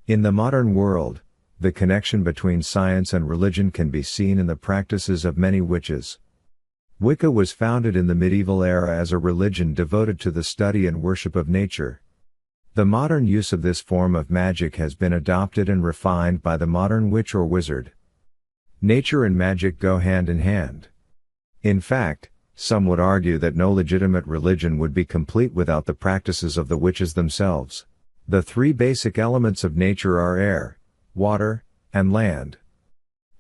In the modern world, the connection between science and religion can be seen in the practices of many witches. Wicca was founded in the medieval era as a religion devoted to the study and worship of nature. The modern use of this form of magic has been adopted and refined by the modern witch or wizard. Nature and magic go hand in hand. In fact, some would argue that no legitimate religion would be complete without the practices of the witches themselves. The three basic elements of nature are air, water, and land.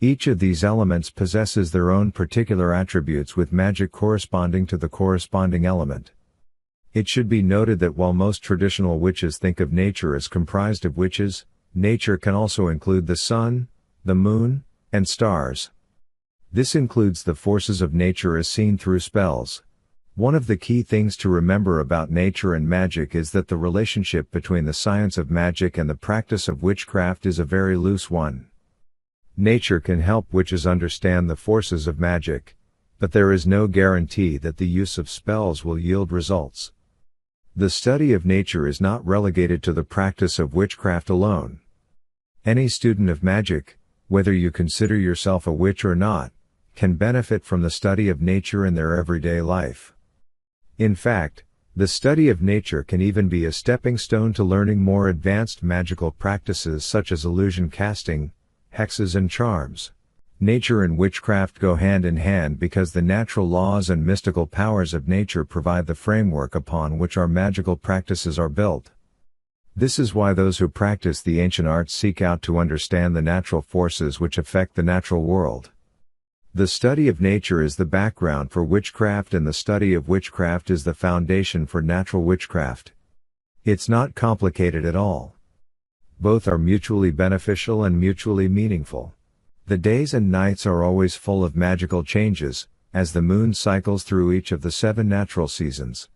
Each of these elements possesses their own particular attributes with magic corresponding to the corresponding element. It should be noted that while most traditional witches think of nature as comprised of witches, nature can also include the sun, the moon, and stars. This includes the forces of nature as seen through spells. One of the key things to remember about nature and magic is that the relationship between the science of magic and the practice of witchcraft is a very loose one. Nature can help witches understand the forces of magic, but there is no guarantee that the use of spells will yield results. The study of nature is not relegated to the practice of witchcraft alone. Any student of magic, whether you consider yourself a witch or not, can benefit from the study of nature in their everyday life. In fact, the study of nature can even be a stepping stone to learning more advanced magical practices such as illusion casting, hexes and charms. Nature and witchcraft go hand in hand because the natural laws and mystical powers of nature provide the framework upon which our magical practices are built. This is why those who practice the ancient arts seek out to understand the natural forces which affect the natural world. The study of nature is the background for witchcraft, and the study of witchcraft is the foundation for natural witchcraft. It's not complicated at all. Both are mutually beneficial and mutually meaningful. The days and nights are always full of magical changes, as the moon cycles through each of the 7 natural seasons.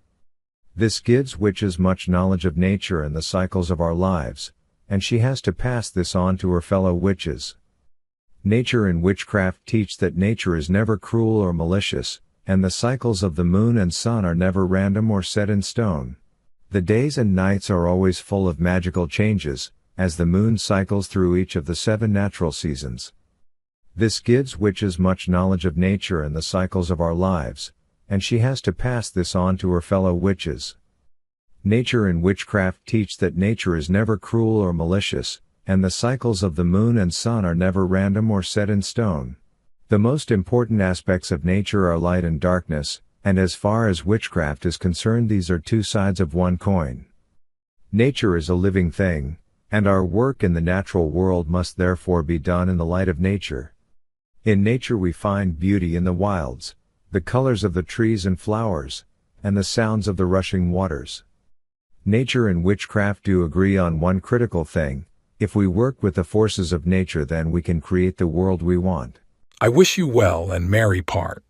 This gives witches much knowledge of nature and the cycles of our lives, and she has to pass this on to her fellow witches. Nature and witchcraft teach that nature is never cruel or malicious, and the cycles of the moon and sun are never random or set in stone. The days and nights are always full of magical changes, as the moon cycles through each of the 7 natural seasons. This gives witches much knowledge of nature and the cycles of our lives, and she has to pass this on to her fellow witches. Nature and witchcraft teach that nature is never cruel or malicious, and the cycles of the moon and sun are never random or set in stone. The most important aspects of nature are light and darkness, and as far as witchcraft is concerned, these are 2 sides of one coin. Nature is a living thing, and our work in the natural world must therefore be done in the light of nature. In nature we find beauty in the wilds, the colors of the trees and flowers, and the sounds of the rushing waters. Nature and witchcraft do agree on one critical thing: if we work with the forces of nature, then we can create the world we want. I wish you well and merry part.